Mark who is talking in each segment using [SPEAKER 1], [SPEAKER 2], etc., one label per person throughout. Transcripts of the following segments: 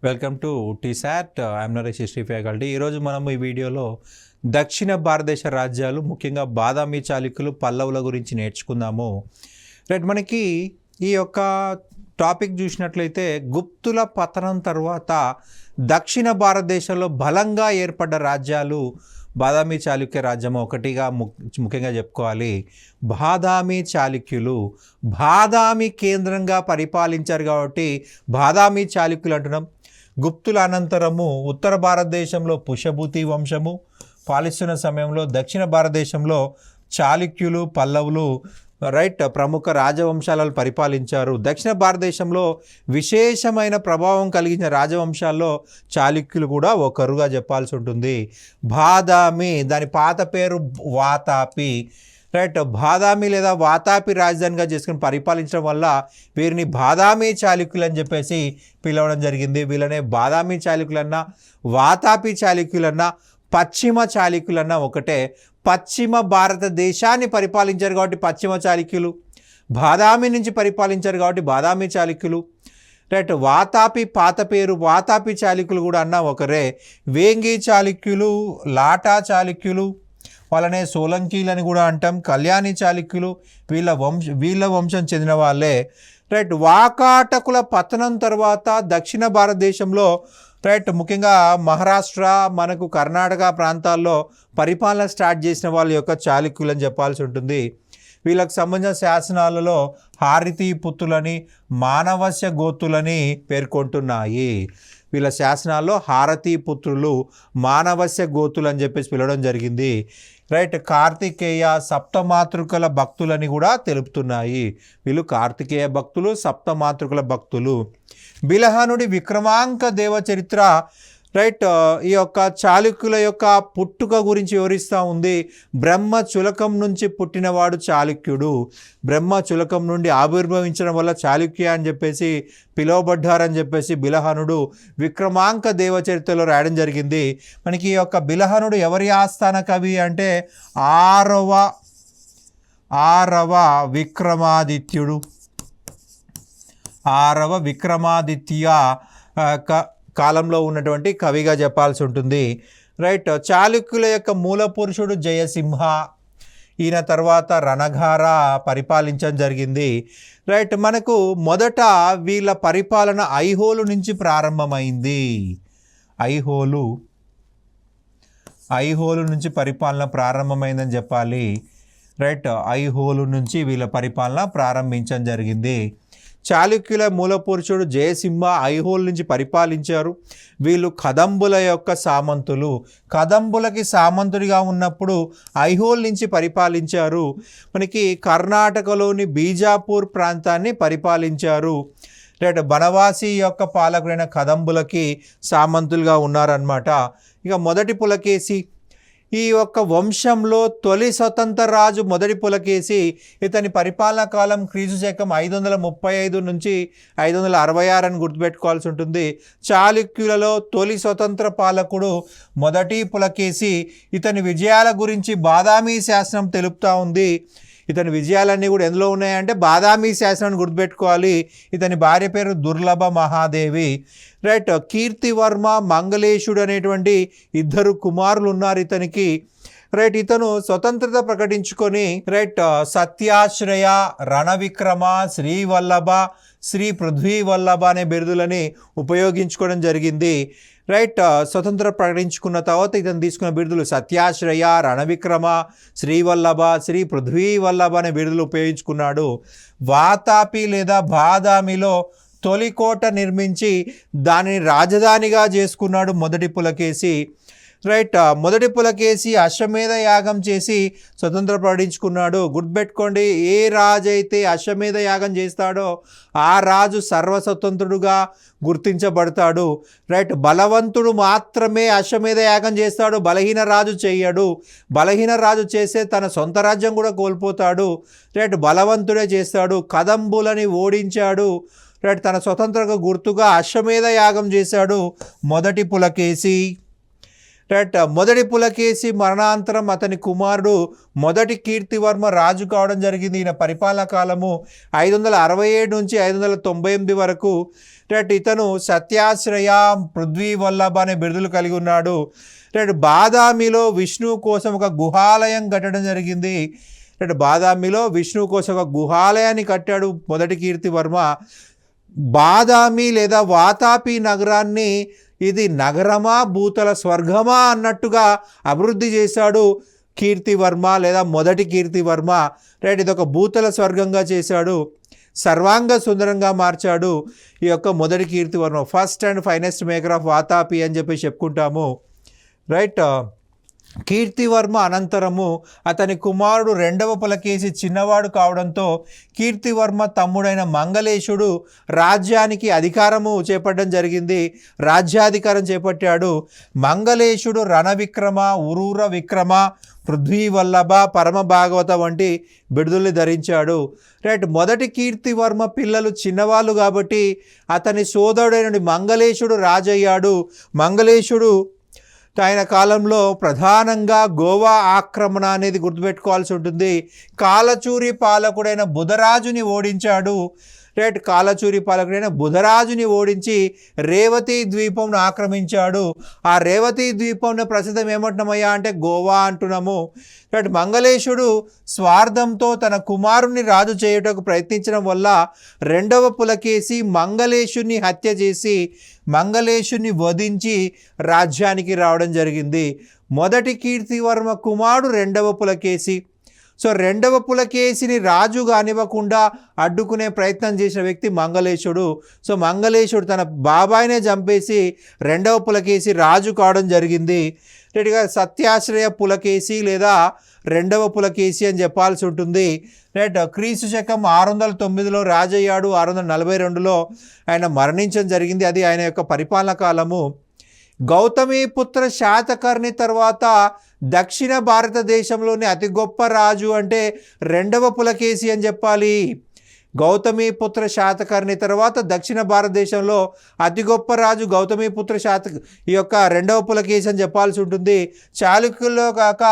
[SPEAKER 1] Welcome to T-SAT. I'm Naresh history faculty. ఈరోజు మనం ఈ వీడియోలో దక్షిణ భారతదేశ రాజ్యాలు, ముఖ్యంగా బాదామి చాళుక్యులు, పల్లవుల గురించి నేర్చుకుందాము. రైట్, మనకి ఈ యొక్క టాపిక్ చూసినట్లయితే గుప్తుల పతనం తర్వాత దక్షిణ భారతదేశంలో బలంగా ఏర్పడ్డ రాజ్యాలు బాదామి చాళుక్య రాజ్యం ఒకటిగా ముఖ్యంగా చెప్పుకోవాలి. బాదామి చాళుక్యులు బాదామి కేంద్రంగా పరిపాలించారు కాబట్టి బాదామి చాళుక్యులు అంటున్నాం. గుప్తుల అనంతరము ఉత్తర భారతదేశంలో పుష్యభూతి వంశము పాలిస్తున్న సమయంలో దక్షిణ భారతదేశంలో చాళుక్యులు, పల్లవులు ప్రముఖ రాజవంశాలను పరిపాలించారు. దక్షిణ భారతదేశంలో విశేషమైన ప్రభావం కలిగిన రాజవంశాల్లో చాళుక్యులు కూడా ఒకరుగా చెప్పాల్సి ఉంటుంది. బాదామి, దాని పాత పేరు వాతాపి. బాదామి లేదా వాతాపి రాజధానిగా చేసుకుని పరిపాలించడం వల్ల వీరిని బాదామి చాళుక్యులు అని చెప్పేసి పిలవడం జరిగింది. వీళ్ళనే బాదామి చాళుక్యులన్నా, వాతాపి చాళుక్యులన్నా, పశ్చిమ చాళుక్యులన్నా ఒకటే. పశ్చిమ భారతదేశాన్ని పరిపాలించారు కాబట్టి పశ్చిమ చాళుక్యులు, బాదామి నుంచి పరిపాలించారు కాబట్టి బాదామి చాళుక్యులు. వాతాపి పాత పేరు వాతాపి చాళుక్యులు కూడా అన్నా ఒకరే. వేంగి చాళుక్యులు, లాటా చాళుక్యులు, వాళ్ళనే సోలంకీలని కూడా అంటాం. కళ్యాణి చాళుక్యులు వీళ్ళ వంశం చెందిన వాళ్ళే. వాకాటకుల పతనం తర్వాత దక్షిణ భారతదేశంలో ముఖ్యంగా మహారాష్ట్ర, మనకు కర్ణాటక ప్రాంతాల్లో పరిపాలన స్టార్ట్ చేసిన వాళ్ళ యొక్క చాళుక్యులు అని చెప్పాల్సి ఉంటుంది. వీళ్ళకు సంబంధించిన శాసనాలలో హారతి పుత్తులని, మానవస్య గోత్తులని పేర్కొంటున్నాయి. వీళ్ళ శాసనాల్లో హారతి పుత్రులు, మానవస్య గోతులు అని చెప్పేసి పిలవడం జరిగింది. కార్తికేయ సప్తమాతృకల భక్తులని కూడా తెలుపుతున్నాయి. వీళ్ళు కార్తికేయ భక్తులు, సప్తమాతృకల భక్తులు. బిలహనుడి విక్రమాంక దేవచరిత్ర ఈ యొక్క చాళుక్యుల యొక్క పుట్టుక గురించి వివరిస్తూ ఉంది. బ్రహ్మ చులకం నుంచి పుట్టినవాడు చాళుక్యుడు. బ్రహ్మ చులకం నుండి ఆవిర్భవించడం వల్ల చాళుక్య అని చెప్పేసి పిలువబడ్డారని చెప్పేసి బిలహనుడు విక్రమాంక దేవచరిత్రలో రాయడం జరిగింది. మనకి ఈ యొక్క బిలహనుడు ఎవరి ఆస్థాన కవి అంటే ఆరవ విక్రమాదిత్యుడు. ఆరవ విక్రమాదిత్య కాలంలో ఉన్నటువంటి కవిగా చెప్పాల్సి ఉంటుంది. చాళుక్యుల యొక్క మూల పురుషుడు జయసింహ. ఈయన తర్వాత రణగార పరిపాలించడం జరిగింది. మనకు మొదట వీళ్ళ పరిపాలన ఐహోలు నుంచి ప్రారంభమైంది. ఐహోలు నుంచి పరిపాలన ప్రారంభమైందని చెప్పాలి. ఐహోలు నుంచి వీళ్ళ పరిపాలన ప్రారంభించడం జరిగింది. చాళుక్యుల మూల పురుషుడు జయసింహ ఐహోల్ నుంచి పరిపాలించారు. వీళ్ళు కదంబుల యొక్క సామంతులు. కదంబులకి సామంతుడిగా ఉన్నప్పుడు ఐహోల్ నుంచి పరిపాలించారు. మనకి కర్ణాటకలోని బీజాపూర్ ప్రాంతాన్ని పరిపాలించారు. బనవాసి యొక్క పాలకుడైన కదంబులకి సామంతులుగా ఉన్నారన్నమాట. ఇక మొదటి పులకేసి, ఈ యొక్క వంశంలో తొలి స్వతంత్ర రాజు మొదటి పులకేసి. ఇతని పరిపాలనా కాలం క్రీస్తు శకం 535 నుంచి 566 అని గుర్తుపెట్టుకోవాల్సి ఉంటుంది. చాళుక్యులలో తొలి స్వతంత్ర పాలకుడు మొదటి పులకేసి. ఇతని విజయాల గురించి బాదామి శాసనం తెలుపుతూ ఉంది. ఇతని విజయాలన్నీ కూడా ఎందులో ఉన్నాయంటే బాదామి శాసనాన్ని గుర్తుపెట్టుకోవాలి. ఇతని భార్య పేరు దుర్లభ మహాదేవి. కీర్తివర్మ, మంగళేశుడు అనేటువంటి ఇద్దరు కుమారులు ఉన్నారు ఇతనికి. ఇతను స్వతంత్రత ప్రకటించుకొని సత్యాశ్రయ, రణవిక్రమ, శ్రీవల్లభ, శ్రీ పృథ్వీవల్లభ అనే బిరుదులని ఉపయోగించుకోవడం జరిగింది. స్వతంత్ర ప్రకటించుకున్న తర్వాత ఇతను తీసుకున్న బిరుదులు సత్యాశ్రయ, రణవిక్రమ, శ్రీవల్లభ, శ్రీ పృథ్వీవల్లభ అనే బిరుదులు ఉపయోగించుకున్నాడు. వాతాపి లేదా బాదామిలో తొలికోట నిర్మించి దానిని రాజధానిగా చేసుకున్నాడు మొదటి పులకేసి. మొదటి పులకేసి అశ్వమేధ యాగం చేసి స్వతంత్ర ప్రకటించుకున్నాడు. గుర్తుపెట్టుకోండి, ఏ రాజు అయితే అశ్వమేధ యాగం చేస్తాడో ఆ రాజు సర్వస్వతంత్రుడుగా గుర్తించబడతాడు. బలవంతుడు మాత్రమే అశ్వమేధ యాగం చేస్తాడు, బలహీన రాజు చేయడు. బలహీన రాజు చేస్తే తన సొంత రాజ్యం కూడా కోల్పోతాడు. బలవంతుడే చేస్తాడు. కదంబులని ఓడించాడు. తన స్వతంత్రకు గుర్తుగా అశ్వమేధ యాగం చేశాడు మొదటి పులకేసి. రైట్. మొదటి పులకేసి మరణాంతరం అతని కుమారుడు మొదటి కీర్తివర్మ రాజు కావడం జరిగింది. ఈయన పరిపాలనా కాలము 567 నుంచి 598 వరకు. రైట్. ఇతను సత్యాశ్రయ, పృథ్వీ వల్లభ అనే బిరుదులు కలిగి ఉన్నాడు. రైట్. బాదామిలో విష్ణువు కోసం ఒక గుహాలయం కట్టడం జరిగింది. రైట్. బాదామిలో విష్ణువు కోసం ఒక గుహాలయాన్ని కట్టాడు మొదటి కీర్తివర్మ. బాదామి లేదా వాతాపి నగరాన్ని ఇది నగరమా భూతల స్వర్గమా అన్నట్టుగా అభివృద్ధి చేశాడు కీర్తివర్మ లేదా మొదటి కీర్తివర్మ. రైట్. ఇది ఒక భూతల స్వర్గంగా చేశాడు, సర్వాంగ సుందరంగా మార్చాడు ఈ యొక్క మొదటి Kirtivarma. First and finest maker of Vatapi అని చెప్పి చెప్పుకుంటాము. రైట్. కీర్తివర్మ అనంతరము అతని కుమారుడు రెండవ పులకేసి చిన్నవాడు కావడంతో కీర్తివర్మ తమ్ముడైన మంగళేశుడు రాజ్యానికి అధికారము చేపట్టడం జరిగింది. రాజ్యాధికారం చేపట్టాడు. మంగళేశుడు రణవిక్రమ, ఉరూర విక్రమ, పృథ్వీ వల్లభ, పరమ భాగవత వంటి బిరుదుల్ని ధరించాడు. రైట్. మొదటి కీర్తివర్మ పిల్లలు చిన్నవాళ్ళు కాబట్టి అతని సోదరుడైన మంగళేశుడు రాజయ్యాడు. మంగళేశుడు ఆయన కాలంలో ప్రధానంగా గోవా ఆక్రమణ అనేది గుర్తుపెట్టుకోవాల్సి ఉంటుంది. కాలచూరి పాలకుడైన బుధరాజుని ఓడించాడు. రైట్. కాలచూరి పాలకుడైన బుధరాజుని ఓడించి రేవతి ద్వీపంను ఆక్రమించాడు. ఆ రేవతి ద్వీపంను ప్రసిద్ధం ఏమంటున్నామయ్యా అంటే గోవా అంటున్నాము. రైట్. మంగళేశుడు స్వార్థంతో తన కుమారుణ్ణి రాజు చేయుటకు ప్రయత్నించడం వల్ల రెండవ పులకేసి మంగళేశుని హత్య చేసి మంగళేశుని వధించి రాజ్యానికి రావడం జరిగింది. మొదటి కీర్తివర్మ కుమారుడు రెండవ పులకేసి. సో రెండవ పులకేసిని రాజు కానివ్వకుండా అడ్డుకునే ప్రయత్నం చేసిన వ్యక్తి మంగళేశుడు. సో మంగళేశుడు తన బాబాయినే చంపేసి రెండవ పులకేసి రాజు కావడం జరిగింది. రెడ్డిగా సత్యాశ్రయ పులకేసి లేదా రెండవ పులకేసి అని చెప్పాల్సి ఉంటుంది. రైట్. క్రీస్తు శకం 609లో రాజయ్యాడు. 642లో ఆయన మరణించడం జరిగింది. అది ఆయన యొక్క పరిపాలన కాలము. గౌతమీపుత్ర శాతకర్ణి తర్వాత దక్షిణ భారతదేశంలోని అతి గొప్ప రాజు అంటే రెండవ పులకేసి అని చెప్పాలి. గౌతమీపుత్ర శాతకర్ణి తర్వాత దక్షిణ భారతదేశంలో అతి గొప్ప రాజు గౌతమీపుత్ర ఈ యొక్క రెండవ పులకేసి అని చెప్పాల్సి ఉంటుంది. చాళుక్యుల్లో కాక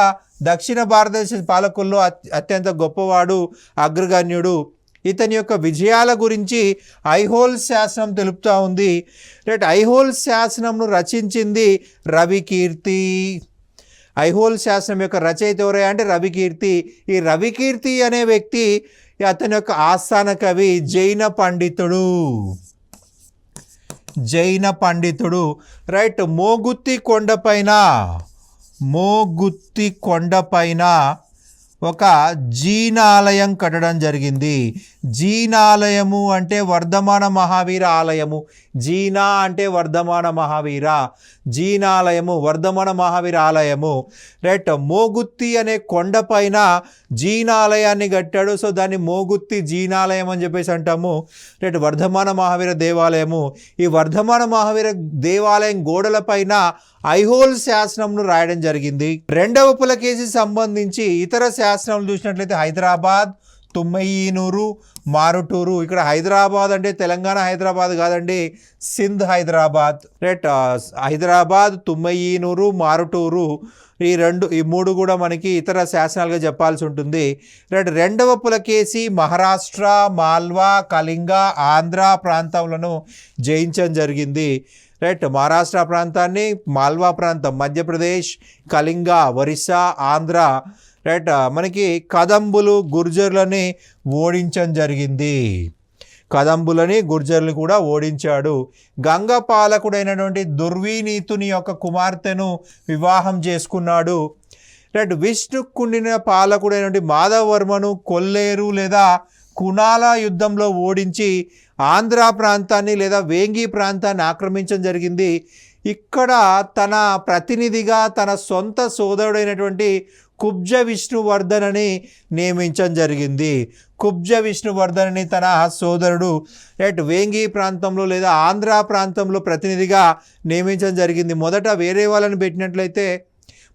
[SPEAKER 1] దక్షిణ భారతదేశ పాలకుల్లో అత్యంత గొప్పవాడు, అగ్రగణ్యుడు. ఇతని యొక్క విజయాల గురించి ఐహోల్ శాసనం తెలుపుతూ ఉంది. రైట్. ఐహోల్ శాసనంను రచించింది రవికీర్తి. ఐహోల్ శాసనం యొక్క రచయిత ఎవరయ్యా అంటే రవికీర్తి. ఈ రవికీర్తి అనే వ్యక్తి అతని యొక్క ఆస్థాన కవి జైన పండితుడు. జైన పండితుడు. రైట్. మోగుత్తి కొండపైన ఒక జీనాలయం కట్టడం జరిగింది. జీనాలయము అంటే వర్ధమాన మహావీర ఆలయము. జీనా అంటే వర్ధమాన మహావీర, జీనాలయము వర్ధమాన మహావీర ఆలయము. రైట్. మోగుత్తి అనే కొండపైన జీనాలయాన్ని కట్టాడు. సో దాన్ని మోగుత్తి జీనాలయం అని చెప్పేసి అంటాము. రైట్. వర్ధమాన మహావీర దేవాలయము. ఈ వర్ధమాన మహావీర దేవాలయం గోడలపైన ఐహోల్ శాసనంను రాయడం జరిగింది. రెండవ పులకేసి సంబంధించి ఇతర శాసనాలు చూసినట్లయితే హైదరాబాద్, తుమ్మయ్యనూరు, మారుటూరు. ఇక్కడ హైదరాబాద్ అంటే తెలంగాణ హైదరాబాద్ కాదండి, సింధ్ హైదరాబాద్. రైట్. హైదరాబాద్, తుమ్మయ్యనూరు, మారుటూరు ఈ మూడు కూడా మనకి ఇతర శాసనాలుగా చెప్పాల్సి ఉంటుంది. రైట్. రెండవ పులకేసి మహారాష్ట్ర, మాల్వా, కళింగ, ఆంధ్ర ప్రాంతాలను జయించడం జరిగింది. రైట్. మహారాష్ట్ర ప్రాంతాన్ని, మాల్వా ప్రాంతం, మధ్యప్రదేశ్, కళింగ, ఒరిస్సా, ఆంధ్ర. రైట్. మనకి కదంబులు, గుర్జర్లని ఓడించడం జరిగింది. కదంబులని, గుర్జర్లు కూడా ఓడించాడు. గంగ పాలకుడైనటువంటి దుర్వినీతుని యొక్క కుమార్తెను వివాహం చేసుకున్నాడు. రైట్. విష్ణుకుండిన పాలకుడైనటువంటి మాధవవర్మను కొల్లేరు లేదా కునాల యుద్ధంలో ఓడించి ఆంధ్ర ప్రాంతాన్ని లేదా వేంగి ప్రాంతాన్ని ఆక్రమించడం జరిగింది. ఇక్కడ తన ప్రతినిధిగా తన సొంత సోదరుడైనటువంటి కుబ్జ విష్ణువర్ధనని నియమించడం జరిగింది. కుబ్జ విష్ణువర్ధనని తన సోదరుడు రైట్ వేంగి ప్రాంతంలో లేదా ఆంధ్ర ప్రాంతంలో ప్రతినిధిగా నియమించడం జరిగింది. మొదట వేరే వాళ్ళని పెట్టినట్లయితే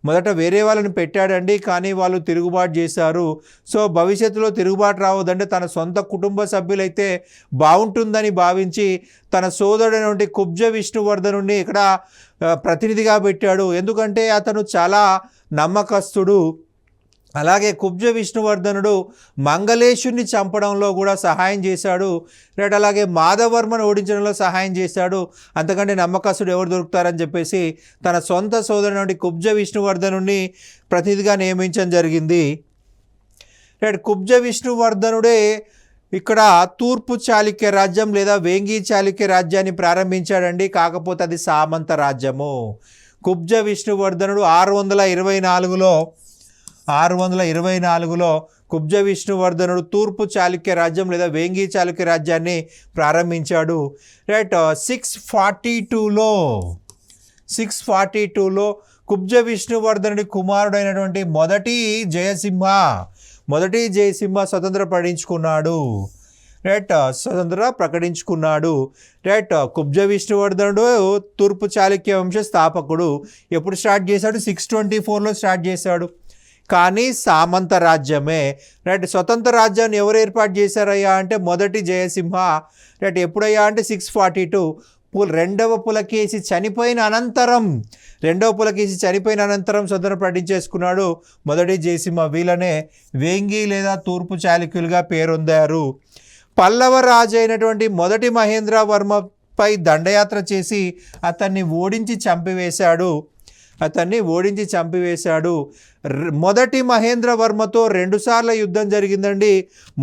[SPEAKER 1] మొదట వేరే వాళ్ళని పెట్టాడండి, కానీ వాళ్ళు తిరుగుబాటు చేశారు. సో భవిష్యత్తులో తిరుగుబాటు రావద్దంటే తన సొంత కుటుంబ సభ్యులైతే బాగుంటుందని భావించి తన సోదరుడైనటువంటి కుబ్జ విష్ణువర్ధనుడిని ఇక్కడ ప్రతినిధిగా పెట్టాడు. ఎందుకంటే అతను చాలా నమ్మకస్తుడు. అలాగే కుబ్జ విష్ణువర్ధనుడు మంగళేశుని చంపడంలో కూడా సహాయం చేశాడు. రైట్, అలాగే మాధవర్మను ఓడించడంలో సహాయం చేశాడు. అంతకంటే నమ్మకస్తుడు ఎవరు దొరుకుతారని చెప్పేసి తన సొంత సోదరుడి కుబ్జ విష్ణువర్ధనుడిని ప్రతినిధిగా నియమించడం జరిగింది. రైట్, కుబ్జ విష్ణువర్ధనుడే ఇక్కడ తూర్పు చాళుక్య రాజ్యం లేదా వేంగి చాళుక్య రాజ్యాన్ని ప్రారంభించాడండి. కాకపోతే అది సామంత రాజ్యము. కుబ్జ విష్ణువర్ధనుడు 624లో కుబ్జ విష్ణువర్ధనుడు తూర్పు చాళుక్య రాజ్యం లేదా వేంగి చాళుక్య రాజ్యాన్ని ప్రారంభించాడు. రైట్, 642లో కుబ్జ విష్ణువర్ధనుడి కుమారుడైనటువంటి మొదటి జయసింహ స్వతంత్ర ప్రకటించుకున్నాడు. రైట్, కుబ్జ విష్ణువర్ధనుడు తూర్పు చాళుక్య వంశ స్థాపకుడు. ఎప్పుడు స్టార్ట్ చేశాడు? 624లో స్టార్ట్ చేశాడు. కానీ సామంత రాజ్యమే. రైట్, స్వతంత్ర రాజ్యాన్ని ఎవరు ఏర్పాటు చేశారయ్యా అంటే మొదటి జయసింహ. రైట్, ఎప్పుడయ్యా అంటే 642 రెండవ పులకేసి చనిపోయిన అనంతరం స్వతంత్రం ప్రకటించేసుకున్నాడు మొదటి జయసింహ. వీళ్ళనే వేంగి లేదా తూర్పు చాళుక్యులుగా పేరొందారు. పల్లవ రాజు అయినటువంటి మొదటి మహేంద్రవర్మపై దండయాత్ర చేసి అతన్ని ఓడించి చంపివేశాడు. మొదటి మహేంద్రవర్మతో 2 సార్లు యుద్ధం జరిగిందండి.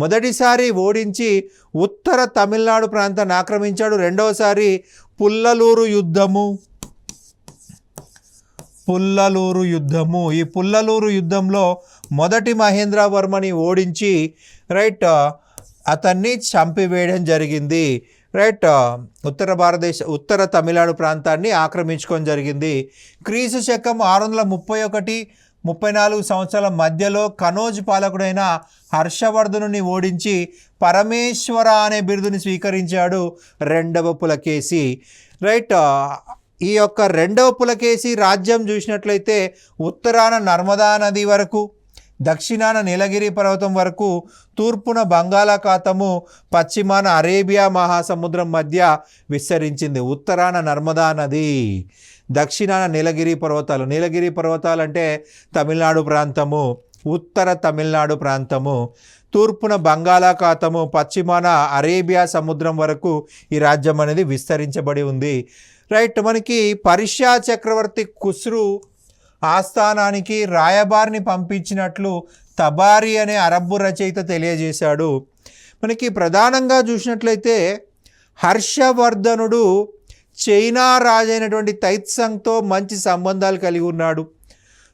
[SPEAKER 1] మొదటిసారి ఓడించి ఉత్తర తమిళనాడు ప్రాంతాన్ని ఆక్రమించాడు. రెండవసారి పుల్లలూరు యుద్ధము. ఈ పుల్లలూరు యుద్ధంలో మొదటి మహేంద్రవర్మని ఓడించి రైట్ అతన్ని చంపివేయడం జరిగింది. రైట్, ఉత్తర తమిళనాడు ప్రాంతాన్ని ఆక్రమించుకొని జరిగింది. క్రీస్తు శకం 631-34 సంవత్సరాల మధ్యలో కనోజ్ పాలకుడైన హర్షవర్ధనుని ఓడించి పరమేశ్వర అనే బిరుదుని స్వీకరించాడు రెండవ పులకేసి. రైట్, ఈ యొక్క రెండవ పులకేసి రాజ్యం చూసినట్లయితే ఉత్తరాన నర్మదా నది వరకు, దక్షిణాన నీలగిరి పర్వతం వరకు, తూర్పున బంగాళాఖాతము, పశ్చిమాన అరేబియా మహాసముద్రం మధ్య విస్తరించింది. ఉత్తరాన నర్మదా నది, దక్షిణాన నీలగిరి పర్వతాలు అంటే తమిళనాడు ప్రాంతము, ఉత్తర తమిళనాడు ప్రాంతము, తూర్పున బంగాళాఖాతము, పశ్చిమాన అరేబియా సముద్రం వరకు ఈ రాజ్యం అనేది విస్తరించబడి ఉంది. రైట్, మనకి పర్షియా చక్రవర్తి ఖుస్రు ఆస్థానానికి రాయబారిని పంపించినట్లు తబారి అనే అరబ్బు రచయిత తెలియజేశాడు. మనకి ప్రధానంగా చూసినట్లయితే హర్షవర్ధనుడు చైనా రాజైనటువంటి తైత్సంగ్తో మంచి సంబంధాలు కలిగి ఉన్నాడు.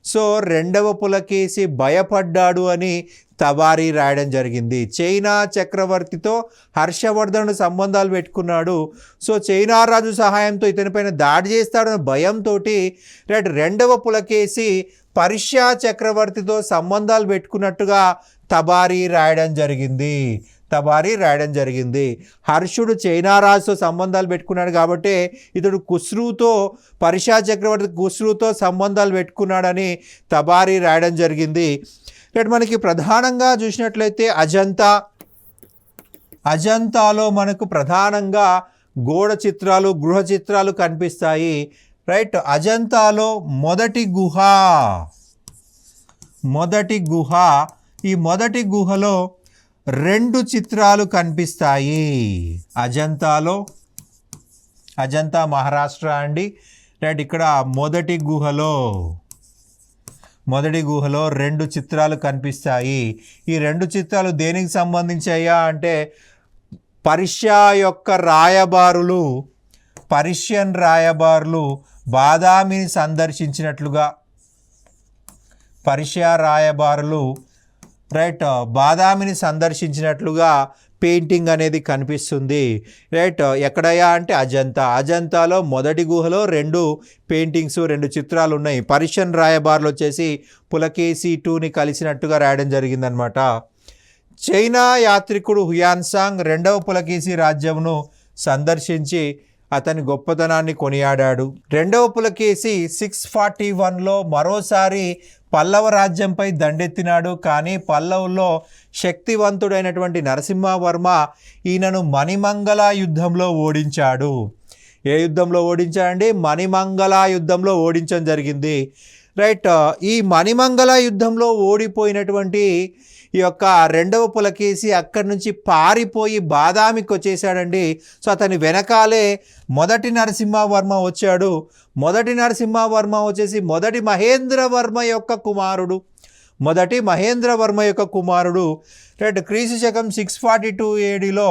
[SPEAKER 1] సో రెండవ పులకేసి భయపడ్డాడు అని తబారి రాయడం జరిగింది. చైనా చక్రవర్తితో హర్షవర్ధనుడు సంబంధాలు పెట్టుకున్నాడు. సో చైనా రాజు సహాయంతో ఇతనిపైన దాడి చేస్తాడన్న భయంతో రెండవ పులకేసి పర్షియా చక్రవర్తితో సంబంధాలు పెట్టుకున్నట్టుగా తబారి రాయడం జరిగింది. హర్షుడు చైనా రాజుతో సంబంధాలు పెట్టుకున్నాడు కాబట్టి ఇతడు పర్షియా చక్రవర్తి ఖుస్రుతో సంబంధాలు పెట్టుకున్నాడని తబారి రాయడం జరిగింది. ఇక్కడ మనకి ప్రధానంగా చూసినట్లయితే అజంతాలో మనకు ప్రధానంగా గోడ చిత్రాలు, గృహ చిత్రాలు కనిపిస్తాయి. రైట్, అజంతాలో మొదటి గుహ, ఈ మొదటి గుహలో 2 చిత్రాలు కనిపిస్తాయి. అజంతా మహారాష్ట్ర అండి. రైట్, ఇక్కడ మొదటి గుహలో 2 చిత్రాలు కనిపిస్తాయి. ఈ 2 చిత్రాలు దేనికి సంబంధించాయా అంటే పర్షియన్ రాయబారులు బాదామిని సందర్శించినట్లుగా, పర్షియా రాయబారులు బాదామిని సందర్శించినట్లుగా పెయింటింగ్ అనేది కనిపిస్తుంది. రైట్, ఎక్కడయ్యా అంటే అజంతాలో మొదటి గుహలో 2 పెయింటింగ్స్, 2 చిత్రాలు ఉన్నాయి. పర్షియన్ రాయబారులు వచ్చేసి పులకేసి IIని కలిసినట్టుగా రాయడం జరిగిందనమాట. చైనా యాత్రికుడు హుయాన్సాంగ్ రెండవ పులకేసి రాజ్యంను సందర్శించి అతని గొప్పతనాన్ని కొనియాడాడు. రెండవ పులకేసి 641లో మరోసారి పల్లవ రాజ్యంపై దండెత్తినాడు. కానీ పల్లవుల్లో శక్తివంతుడైనటువంటి నరసింహవర్మ ఈయనను మణిమంగళ యుద్ధంలో ఓడించాడు. ఏ యుద్ధంలో ఓడించాడండి? మణిమంగళ యుద్ధంలో ఓడించడం జరిగింది. రైట్. ఈ మణిమంగళ యుద్ధంలో ఓడిపోయినటువంటి ఈ యొక్క రెండవ పులకేసి అక్కడి నుంచి పారిపోయి బాదామికి వచ్చేసాడండి. సో అతని వెనకాలే మొదటి నరసింహవర్మ వచ్చాడు. మొదటి నరసింహవర్మ వచ్చేసి మొదటి మహేంద్రవర్మ యొక్క కుమారుడు. రైట్. క్రీస్తు శకం 642 ఏడీలో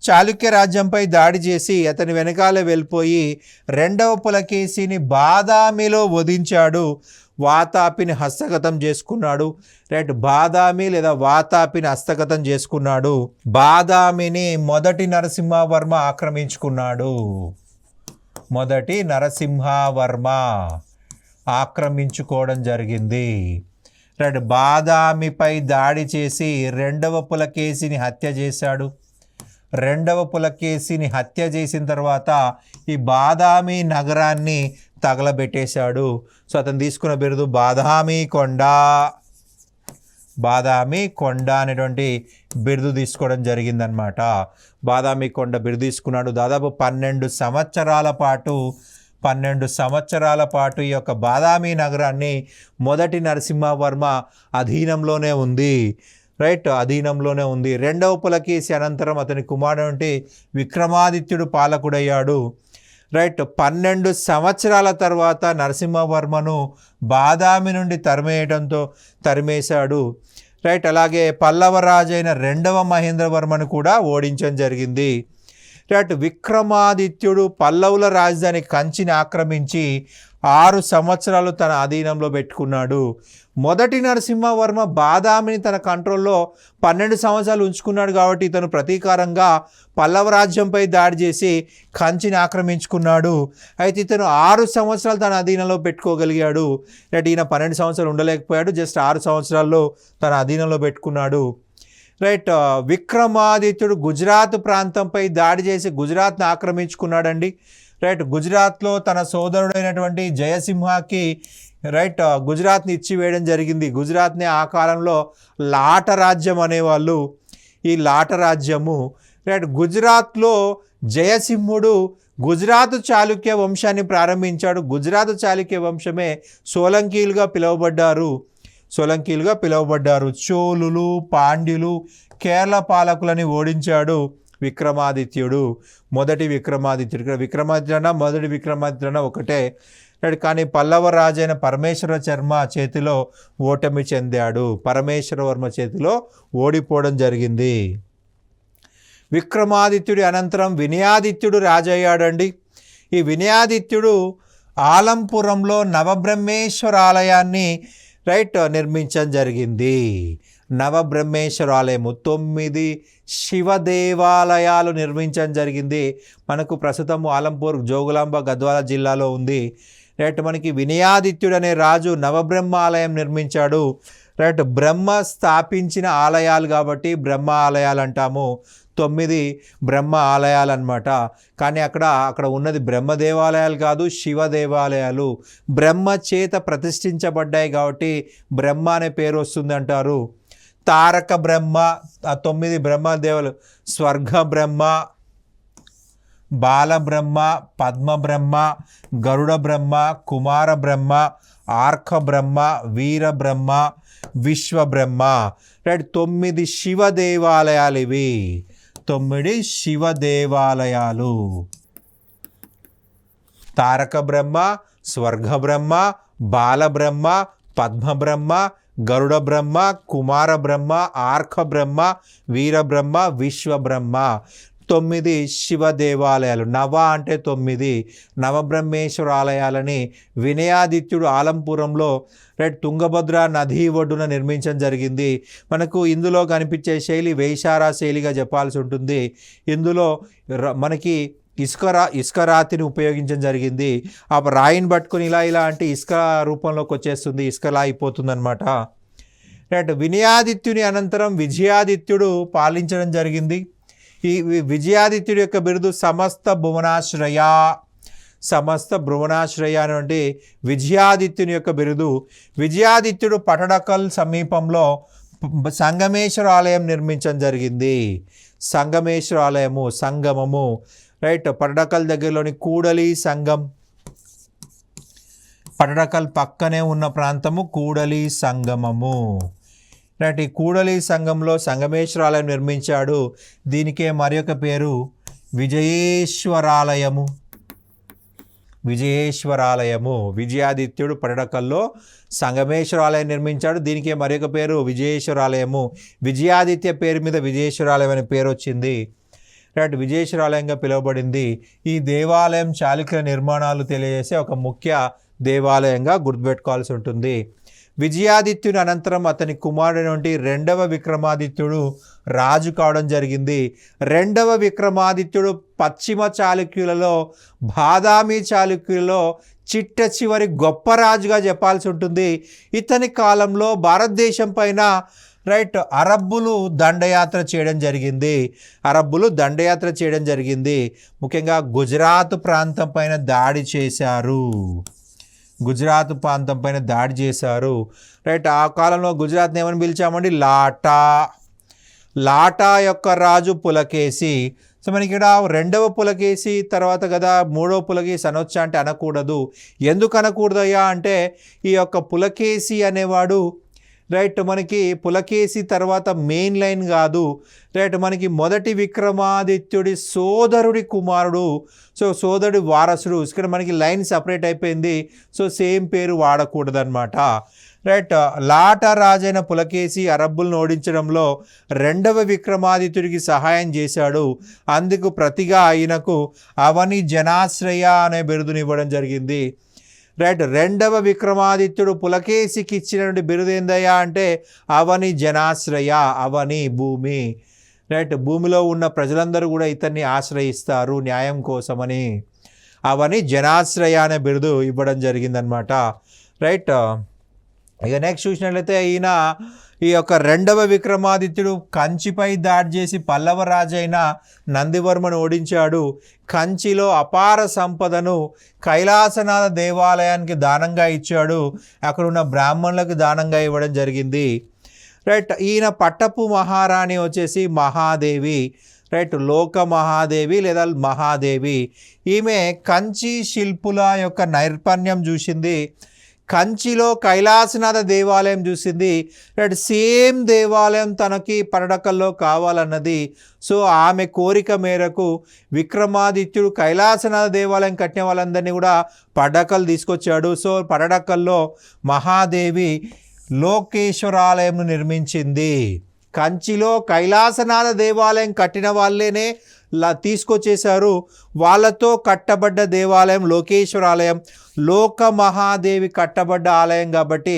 [SPEAKER 1] చాళుక్య రాజ్యంపై దాడి చేసి అతని వెనకాలే వెళ్ళిపోయి రెండవ పులకేసిని బాదామిలో వధించాడు. వాతాపిని హస్తగతం చేసుకున్నాడు. రైట్. బాదామి లేదా వాతాపిని హస్తగతం చేసుకున్నాడు. బాదామిని మొదటి నరసింహవర్మ ఆక్రమించుకున్నాడు. మొదటి నరసింహవర్మ ఆక్రమించుకోవడం జరిగింది. రైట్. బాదామిపై దాడి చేసి రెండవ పులకేసిని హత్య చేశాడు. రెండవ పులకేసిని హత్య చేసిన తర్వాత ఈ బాదామి నగరాన్ని తగలబెట్టేశాడు. సో అతను తీసుకున్న బిరుదు బాదామి కొండ అనేటువంటి బిరుదు తీసుకోవడం జరిగిందనమాట. బాదామి కొండ బిరుదు తీసుకున్నాడు. దాదాపు 12 సంవత్సరాల పాటు ఈ యొక్క బాదామి నగరాన్ని మొదటి నరసింహవర్మ అధీనంలోనే ఉంది. రైట్. అధీనంలోనే ఉంది. రెండవ పులకేసి అనంతరం అతని కుమారుడు విక్రమాదిత్యుడు పాలకుడయ్యాడు. రైట్. 12 సంవత్సరాల తర్వాత నరసింహవర్మను బాదామి నుండి తరిమేశాడు. రైట్. అలాగే పల్లవ రాజైన రెండవ మహేంద్రవర్మను కూడా ఓడించడం జరిగింది. రైట్. విక్రమాదిత్యుడు పల్లవుల రాజధాని కంచిని ఆక్రమించి 6 సంవత్సరాలు తన అధీనంలో పెట్టుకున్నాడు. మొదటి నరసింహవర్మ బాదామిని తన కంట్రోల్లో 12 సంవత్సరాలు ఉంచుకున్నాడు. కాబట్టి ఇతను ప్రతీకారంగా పల్లవ రాజ్యంపై దాడి చేసి కంచిని ఆక్రమించుకున్నాడు. అయితే ఇతను 6 సంవత్సరాలు తన అధీనంలో పెట్టుకోగలిగాడు. రైట్. ఈయన 12 సంవత్సరాలు ఉండలేకపోయాడు. జస్ట్ 6 సంవత్సరాల్లో తన అధీనంలో పెట్టుకున్నాడు. రైట్. విక్రమాదిత్యుడు గుజరాత్ ప్రాంతంపై దాడి చేసి గుజరాత్ను ఆక్రమించుకున్నాడండి. రైట్. గుజరాత్లో తన సోదరుడైనటువంటి జయసింహకి రైట్ గుజరాత్ని ఇచ్చివేయడం జరిగింది. గుజరాత్ని ఆ కాలంలో లాట రాజ్యం అనేవాళ్ళు. ఈ లాట రాజ్యము. రైట్. గుజరాత్లో జయసింహుడు గుజరాత్ చాళుక్య వంశాన్ని ప్రారంభించాడు. గుజరాత్ చాళుక్య వంశమే సోలంకీలుగా పిలువబడ్డారు. చోళులు, పాండ్యులు, కేరళ పాలకులని ఓడించాడు విక్రమాదిత్యుడు. మొదటి విక్రమాదిత్యుడు. మొదటి విక్రమాదిత్యుడు ఒకటే. కానీ పల్లవ రాజైన పరమేశ్వర శర్మ చేతిలో ఓటమి చెందాడు. పరమేశ్వరవర్మ చేతిలో ఓడిపోవడం జరిగింది. విక్రమాదిత్యుడి అనంతరం వినయాదిత్యుడు రాజయ్యాడండి. ఈ వినయాదిత్యుడు ఆలంపురంలో నవబ్రహ్మేశ్వర ఆలయాన్ని రైట్ నిర్మించడం జరిగింది. నవబ్రహ్మేశ్వర ఆలయము 9 శివ దేవాలయాలు నిర్మించడం జరిగింది. మనకు ప్రస్తుతము ఆలంపూర్ జోగులాంబ గద్వాల జిల్లాలో ఉంది. రైట్. మనకి వినయాదిత్యుడు అనే రాజు నవబ్రహ్మ ఆలయం నిర్మించాడు. రైట్. బ్రహ్మ స్థాపించిన ఆలయాలు కాబట్టి బ్రహ్మ ఆలయాలు అంటాము. 9 బ్రహ్మ ఆలయాలు అన్నమాట. కానీ అక్కడ ఉన్నది బ్రహ్మ దేవాలయాలు కాదు, శివ దేవాలయాలు. బ్రహ్మ చేత ప్రతిష్ఠించబడ్డాయి కాబట్టి బ్రహ్మ అనే పేరు వస్తుంది అంటారు. తారక బ్రహ్మ, ఆ 9 బ్రహ్మ దేవాలు స్వర్గ బ్రహ్మ, బాలబ్రహ్మ, పద్మబ్రహ్మ, గరుడ బ్రహ్మ, కుమార బ్రహ్మ, ఆర్క బ్రహ్మ, వీర బ్రహ్మ, విశ్వబ్రహ్మ. రైట్. 9 శివ దేవాలయాలు ఇవి. 9 శివ దేవాలయాలు. తారక బ్రహ్మ, స్వర్గ బ్రహ్మ, బాలబ్రహ్మ, పద్మబ్రహ్మ, గరుడ బ్రహ్మ, కుమార బ్రహ్మ, ఆర్క బ్రహ్మ, వీరబ్రహ్మ, విశ్వబ్రహ్మ. 9 శివ దేవాలయాలు. నవ అంటే 9 నవబ్రహ్మేశ్వర ఆలయాలని వినయాదిత్యుడు ఆలంపురంలో రైట్ తుంగభద్ర నదీ ఒడ్డున నిర్మించడం జరిగింది. మనకు ఇందులో కనిపించే శైలి వేషారా శైలిగా చెప్పాల్సి ఉంటుంది. ఇందులో మనకి ఇసుక రాతిని ఉపయోగించడం జరిగింది. ఆ రాయిని పట్టుకొని ఇలా అంటే ఇసుక రూపంలోకి వచ్చేస్తుంది, ఇసుకలా అయిపోతుంది అనమాట. రైట్. వినయాదిత్యుని అనంతరం విజయాదిత్యుడు పాలించడం జరిగింది. ఈ విజయాదిత్యుడి యొక్క బిరుదు సమస్త భువనాశ్రయ. సమస్త భువనాశ్రయ అనేటువంటి విజయాదిత్యుని యొక్క బిరుదు. విజయాదిత్యుడు పటడకల్ సమీపంలో సంగమేశ్వర ఆలయం నిర్మించడం జరిగింది. సంగమేశ్వర ఆలయము, సంగమము, రైట్. పటడకల్ దగ్గరలోని కూడలి సంగం, పటడకల్ పక్కనే ఉన్న ప్రాంతము కూడలి సంగమము, రైట్. ఈ కూడలి సంఘంలో సంగమేశ్వర ఆలయం నిర్మించాడు. దీనికే మరి ఒక పేరు విజయేశ్వరాలయము. విజయేశ్వరాలయము. విజయాదిత్యుడు పటడకల్లో సంగమేశ్వర ఆలయం నిర్మించాడు. దీనికే మరి ఒక పేరు విజయేశ్వరాలయము. విజయాదిత్య పేరు మీద విజయేశ్వరాలయం అనే పేరు వచ్చింది, రైట్. విజయేశ్వరాలయంగా పిలువబడింది. ఈ దేవాలయం చాళుక్యుల నిర్మాణాలు తెలియజేసే ఒక ముఖ్య దేవాలయంగా గుర్తుపెట్టుకోవాల్సి ఉంటుంది. విజయాదిత్యుని అనంతరం అతని కుమారుడు రెండవ విక్రమాదిత్యుడు రాజు కావడం జరిగింది. రెండవ విక్రమాదిత్యుడు పశ్చిమ చాళుక్యులలో, బాదామి చాళుక్యులలో చిట్ట చివరి గొప్ప రాజుగా చెప్పాల్సి ఉంటుంది. ఇతని కాలంలో భారతదేశం పైన, రైట్, అరబ్బులు దండయాత్ర చేయడం జరిగింది. అరబ్బులు దండయాత్ర చేయడం జరిగింది. ముఖ్యంగా గుజరాత్ ప్రాంతం పైన దాడి చేశారు. గుజరాత్ ప్రాంతం పైన దాడి చేశారు, రైట్. ఆ కాలంలో గుజరాత్ని ఏమని పిలిచామండి? లాటా. లాటా యొక్క రాజు పులకేసి. సో మనకి ఇక్కడ రెండవ పులకేసి తర్వాత కదా మూడవ పులకేసి అనొచ్చా అంటే అనకూడదు. ఎందుకు అనకూడదయ్యా అంటే ఈ యొక్క పులకేసి అనేవాడు, రైట్, మనకి పులకేసి తర్వాత మెయిన్ లైన్ కాదు, రైట్. మనకి మొదటి విక్రమాదిత్యుడి సోదరుడి కుమారుడు. సో సోదరుడి వారసుడు. ఇక్కడ మనకి లైన్ సపరేట్ అయిపోయింది. సో సేమ్ పేరు వాడకూడదన్నమాట, రైట్. లాటా రాజైన పులకేసి అరబ్బులను ఓడించడంలో రెండవ విక్రమాదిత్యుడికి సహాయం చేశాడు. అందుకు ప్రతిగా ఆయనకు అవని జనాశ్రయ అనే బిరుదునివ్వడం జరిగింది, రైట్. రెండవ విక్రమాదిత్యుడు పులకేసికి ఇచ్చినటువంటి బిరుదు ఏందయ్యా అంటే అవని జనాశ్రయ. అవని భూమి, రైట్. భూమిలో ఉన్న ప్రజలందరూ కూడా ఇతన్ని ఆశ్రయిస్తారు న్యాయం కోసమని. అవని జనాశ్రయ అనే బిరుదు ఇవ్వడం జరిగిందనమాట, రైట్. ఇక నెక్స్ట్ చూసినట్లయితే ఈయన ఈ యొక్క రెండవ విక్రమాదిత్యుడు కంచిపై దాడి చేసి పల్లవ రాజు అయిన నందివర్మను ఓడించాడు. కంచిలో అపార సంపదను కైలాసనాథ దేవాలయానికి దానంగా ఇచ్చాడు. అక్కడ ఉన్న బ్రాహ్మణులకు దానంగా ఇవ్వడం జరిగింది, రైట్. ఈయన పట్టపు మహారాణి వచ్చేసి మహాదేవి, రైట్. లోక మహాదేవి లేదా మహాదేవి. ఈమె కంచి శిల్పుల యొక్క నైపుణ్యం చూసింది. కంచిలో కైలాసనాథ దేవాలయం చూసింది, రైట్. సేమ్ దేవాలయం తనకి పటడకల్లో కావాలన్నది. సో ఆమె కోరిక మేరకు విక్రమాదిత్యుడు కైలాసనాథ దేవాలయం కట్టిన వాళ్ళందరినీ కూడా పటడకల్ తీసుకొచ్చాడు. సో పటడకల్లో మహాదేవి లోకేశ్వరాలయంను నిర్మించింది. కంచిలో కైలాసనాథ దేవాలయం కట్టిన వాళ్ళేనే తీసుకొచ్చేశారు. వాళ్ళతో కట్టబడ్డ దేవాలయం లోకేశ్వరాలయం. లోక మహాదేవి కట్టబడ్డ ఆలయం కాబట్టి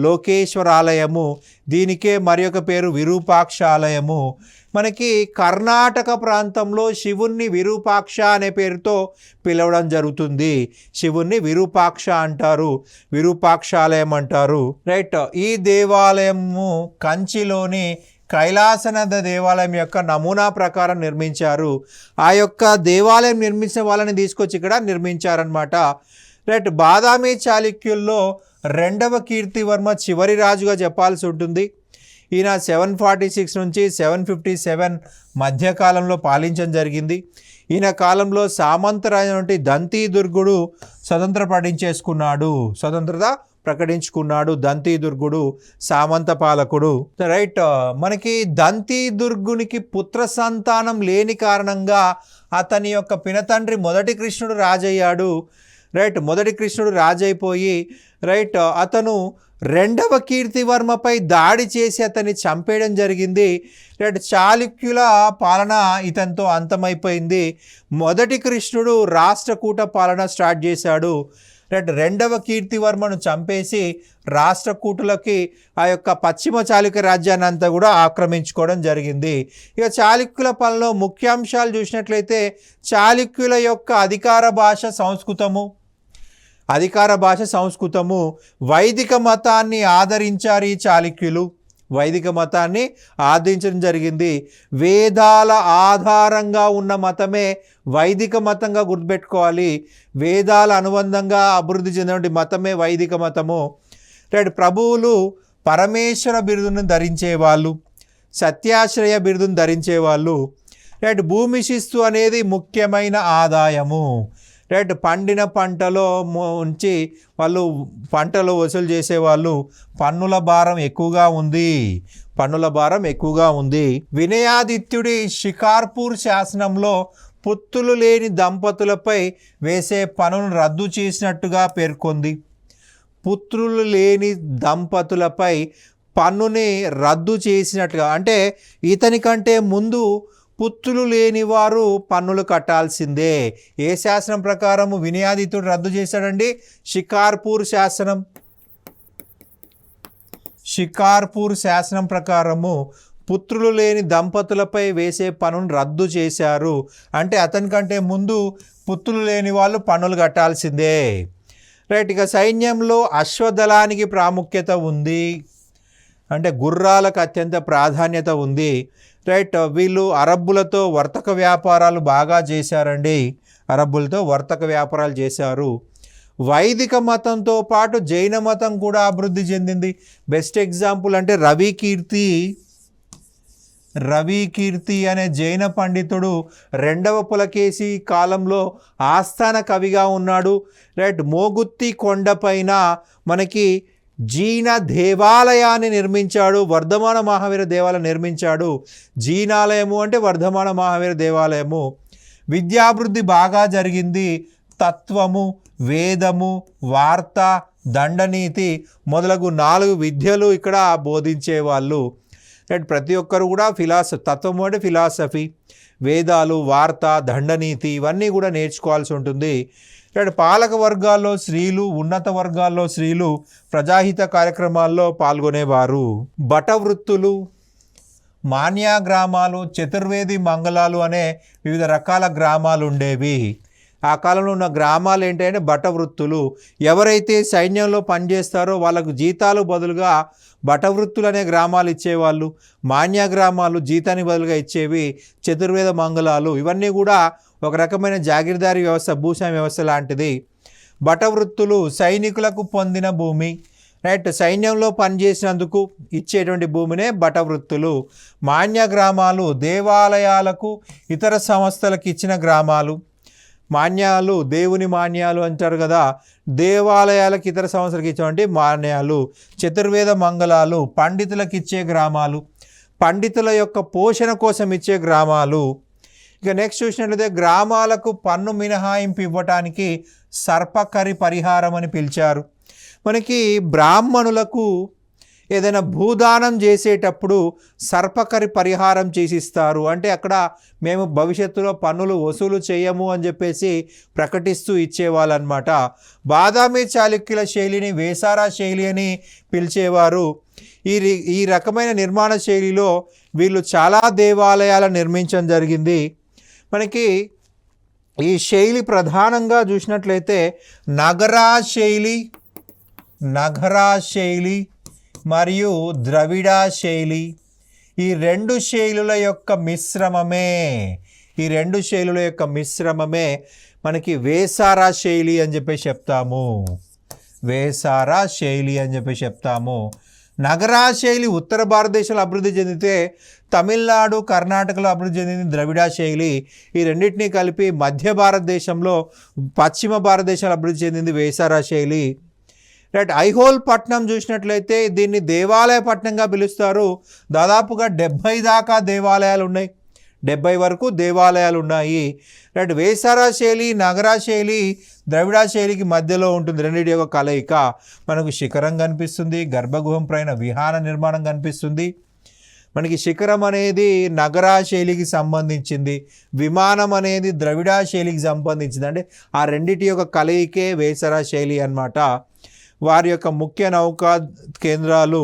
[SPEAKER 1] లోకేశ్వరాలయము. దీనికే మరి ఒక పేరు విరూపాక్ష ఆలయము. మనకి కర్ణాటక ప్రాంతంలో శివుణ్ణి విరూపాక్ష అనే పేరుతో పిలవడం జరుగుతుంది. శివుణ్ణి విరూపాక్ష అంటారు, విరూపాక్షాలయం అంటారు, రైట్. ఈ దేవాలయము కంచిలోని కైలాసనాథ దేవాలయం యొక్క నమూనా ప్రకారం నిర్మించారు. ఆ యొక్క దేవాలయం నిర్మించిన వాళ్ళని తీసుకొచ్చి ఇక్కడ నిర్మించారనమాట, రైట్. బాదామి చాళుక్యుల్లో రెండవ కీర్తివర్మ చివరి రాజుగా చెప్పాల్సి ఉంటుంది. ఈయన 746 నుంచి 757 మధ్యకాలంలో పాలించడం జరిగింది. ఈయన కాలంలో సామంతరాజు దంతిదుర్గుడు స్వతంత్రత ప్రకటించుకున్నాడు. దంతిదుర్గుడు సామంత పాలకుడు, రైట్. మనకి దంతిదుర్గునికి పుత్ర సంతానం లేని కారణంగా అతని యొక్క పినతండ్రి మొదటి కృష్ణుడు రాజయ్యాడు, రైట్. మొదటి కృష్ణుడు రాజైపోయి, రైట్, అతను రెండవ కీర్తివర్మపై దాడి చేసి అతన్ని చంపేయడం జరిగింది, రైట్. చాళుక్యుల పాలన ఇతనితో అంతమైపోయింది. మొదటి కృష్ణుడు రాష్ట్రకూట పాలన స్టార్ట్ చేశాడు, రైట్. రెండవ కీర్తివర్మను చంపేసి రాష్ట్రకూటులకి ఆ యొక్క పశ్చిమ చాళుక్య రాజ్యాన్ని అంతా కూడా ఆక్రమించుకోవడం జరిగింది. ఇక చాళుక్యుల పాలనలో ముఖ్యాంశాలు చూసినట్లయితే చాళుక్యుల యొక్క అధికార భాష సంస్కృతము, వైదిక మతాన్ని ఆదరించారు ఈ చాళుక్యులు. వైదిక మతాన్ని ఆదరించడం జరిగింది. వేదాల ఆధారంగా ఉన్న మతమే వైదిక మతంగా గుర్తుపెట్టుకోవాలి. వేదాల అనుబంధంగా అభివృద్ధి చెందిన మతమే వైదిక మతము. రైట్. ప్రభువులు పరమేశ్వర బిరుదును ధరించేవాళ్ళు, సత్యాశ్రయ బిరుదును ధరించేవాళ్ళు. రైట్. భూమి శిస్తు అనేది ముఖ్యమైన ఆదాయము. రైట్. పండిన పంటలో ఉంచి వాళ్ళు పంటలు వసూలు చేసేవాళ్ళు. పన్నుల భారం ఎక్కువగా ఉంది. వినయాదిత్యుడి షికార్పూర్ శాసనంలో పుత్రులు లేని దంపతులపై వేసే పన్నును రద్దు చేసినట్టుగా పేర్కొంది. పుత్రులు లేని దంపతులపై పన్నుని రద్దు చేసినట్టుగా, అంటే ఇతని కంటే ముందు పుత్రులు లేని వారు పన్నులు కట్టాల్సిందే. ఏ శాసనం ప్రకారము వినయాదిత్యుడు రద్దు చేశాడండి? షికార్పూర్ శాసనం ప్రకారము పుత్రులు లేని దంపతులపై వేసే పన్నును రద్దు చేశారు. అంటే అతని కంటే ముందు పుత్రులు లేని వాళ్ళు పన్నులు కట్టాల్సిందే. రైట్. ఇక సైన్యంలో అశ్వదళానికి ప్రాముఖ్యత ఉంది, అంటే గుర్రాలకు అత్యంత ప్రాధాన్యత ఉంది. రైట్. వీళ్ళు అరబ్బులతో వర్తక వ్యాపారాలు బాగా చేశారండి. చేశారు. వైదిక మతంతో పాటు జైన మతం కూడా అభివృద్ధి చెందింది. బెస్ట్ ఎగ్జాంపుల్ అంటే రవికీర్తి అనే జైన పండితుడు 2వ పులకేశి కాలంలో ఆస్థాన కవిగా ఉన్నాడు. రైట్. మోగుత్తి కొండపైన మనకి జీన దేవాలయాన్ని నిర్మించాడు. వర్ధమాన మహావీర దేవాలయం నిర్మించాడు. జీనాలయము అంటే వర్ధమాన మహావీర దేవాలయము. విద్యాభివృద్ధి బాగా జరిగింది. తత్వము, వేదము, వార్త, దండనీతి మొదలగు 4 విద్యలు ఇక్కడ బోధించేవాళ్ళు. రైట్. ప్రతి ఒక్కరు కూడా తత్వము అంటే ఫిలాసఫీ, వేదాలు, వార్త, దండనీతి ఇవన్నీ కూడా నేర్చుకోవాల్సి ఉంటుంది. రైట్. పాలక వర్గాల్లో స్త్రీలు, ఉన్నత వర్గాల్లో స్త్రీలు ప్రజాహిత కార్యక్రమాల్లో పాల్గొనేవారు. బటవృత్తులు, మాన్యా గ్రామాలు, చతుర్వేది మంగళాలు అనే వివిధ రకాల గ్రామాలు ఉండేవి. ఆ కాలంలో ఉన్న గ్రామాలు ఏంటంటే బటవృత్తులు. ఎవరైతే సైన్యంలో పనిచేస్తారో వాళ్ళకు జీతాలు బదులుగా బటవృత్తులు అనే గ్రామాలు ఇచ్చేవాళ్ళు. మాన్యా గ్రామాలు జీతాన్ని బదులుగా ఇచ్చేవి. చతుర్వేద మంగళాలు ఇవన్నీ కూడా ఒక రకమైన జాగీర్దారీ వ్యవస్థ, భూస్వామ్య వ్యవస్థ లాంటిది. బటవృత్తులు సైనికులకు పొందిన భూమి. రైట్. సైన్యంలో పనిచేసినందుకు ఇచ్చేటువంటి భూమినే బటవృత్తులు. మాన్య గ్రామాలు దేవాలయాలకు, ఇతర సంస్థలకు ఇచ్చిన గ్రామాలు. మాన్యాలు దేవుని మాన్యాలు అంటారు కదా, దేవాలయాలకు ఇతర సంస్థలకు ఇచ్చేటువంటి మాన్యాలు. చతుర్వేద మంగళాలు పండితులకు ఇచ్చే గ్రామాలు, పండితుల యొక్క పోషణ కోసం ఇచ్చే గ్రామాలు. ఇక నెక్స్ట్ చూసినట్లయితే గ్రామాలకు పన్ను మినహాయింపు ఇవ్వటానికి సర్పకరి పరిహారం అని పిలిచారు. మనకి బ్రాహ్మణులకు ఏదైనా భూదానం చేసేటప్పుడు సర్పకరి పరిహారం చేసిస్తారు. అంటే అక్కడ మేము భవిష్యత్తులో పన్నులు వసూలు చేయము అని చెప్పేసి ప్రకటిస్తూ ఇచ్చేవాళ్ళనమాట. బాదామి చాళుక్యుల శైలిని వేసారా శైలి అని పిలిచేవారు. ఈ రకమైన నిర్మాణ శైలిలో వీళ్ళు చాలా దేవాలయాలను నిర్మించడం జరిగింది. మనకి ఈ శైలి ప్రధానంగా చూసినట్లయితే నగరా శైలి మరియు ద్రవిడ శైలి, ఈ రెండు శైలుల యొక్క మిశ్రమమే మనకి వేసారా శైలి అని చెప్పేసి చెప్తాము. నగరా శైలి ఉత్తర భారతదేశంలో అభివృద్ధి చెందితే తమిళనాడు, కర్ణాటకలో అభివృద్ధి చెందింది ద్రవిడ శైలి. ఈ రెండింటినీ కలిపి మధ్య భారతదేశంలో, పశ్చిమ భారతదేశంలో అభివృద్ధి చెందింది వేసారా శైలి. రైట్. ఐహోల్ పట్నం చూసినట్లయితే దీన్ని దేవాలయ పట్టణంగా పిలుస్తారు. దాదాపుగా 70 దాకా దేవాలయాలు ఉన్నాయి, 70 వరకు దేవాలయాలు ఉన్నాయి. రైట్. వేసారా శైలి, నగరా శైలి ద్రవిడ శైలికి మధ్యలో ఉంటుంది. రెండింటి యొక్క కలయిక. మనకు శిఖరం కనిపిస్తుంది, గర్భగృహం పైన విహార నిర్మాణం కనిపిస్తుంది. మనకి శిఖరం అనేది నగరా శైలికి సంబంధించింది, విమానం అనేది ద్రవిడ శైలికి సంబంధించింది. అంటే ఆ రెండింటి యొక్క కలయికే వేసారా శైలి అన్నమాట. వారి యొక్క ముఖ్య నౌకా కేంద్రాలు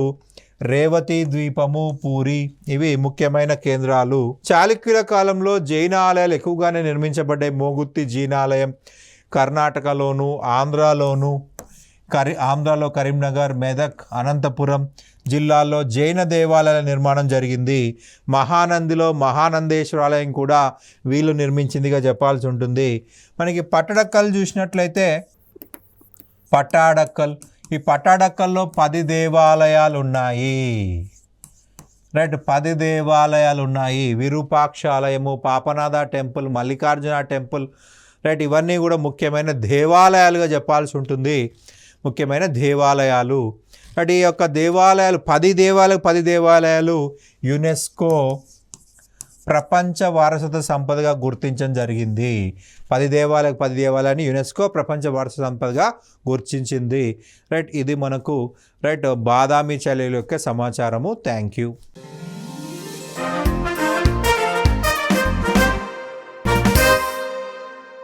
[SPEAKER 1] రేవతి ద్వీపము, పూరి, ఇవి ముఖ్యమైన కేంద్రాలు. చాళుక్యుల కాలంలో జైన ఆలయాలు ఎక్కువగానే నిర్మించబడ్డాయి. మోగుత్తి జీనాలయం కర్ణాటకలోను, ఆంధ్రాలో కరీంనగర్, మెదక్, అనంతపురం, జిల్లాల్లో జైన దేవాలయాల నిర్మాణం జరిగింది. మహానందిలో మహానందేశ్వరాలయం కూడా వీళ్ళు నిర్మించిందిగా చెప్పాల్సి ఉంటుంది. మనకి పట్టడక్కల్ చూసినట్లయితే పట్టాడక్కల్, ఈ పట్టాడక్కల్లో 10 దేవాలయాలు ఉన్నాయి. రైట్, 10 దేవాలయాలు ఉన్నాయి. విరూపాక్ష ఆలయము, పాపనాథ టెంపుల్, మల్లికార్జున టెంపుల్, రైట్, ఇవన్నీ కూడా ముఖ్యమైన దేవాలయాలుగా చెప్పాల్సి ఉంటుంది. ముఖ్యమైన దేవాలయాలు. రైట్, ఈ యొక్క దేవాలయాలు 10 దేవాలయాలు యునెస్కో ప్రపంచ వారసత్వ సంపదగా గుర్తించడం జరిగింది. 10 దేవాలయాన్ని యునెస్కో ప్రపంచ వారసత్వ సంపదగా గుర్తించింది. రైట్, ఇది మనకు రైట్ బాదామి చర్యల యొక్క సమాచారము. Thank you.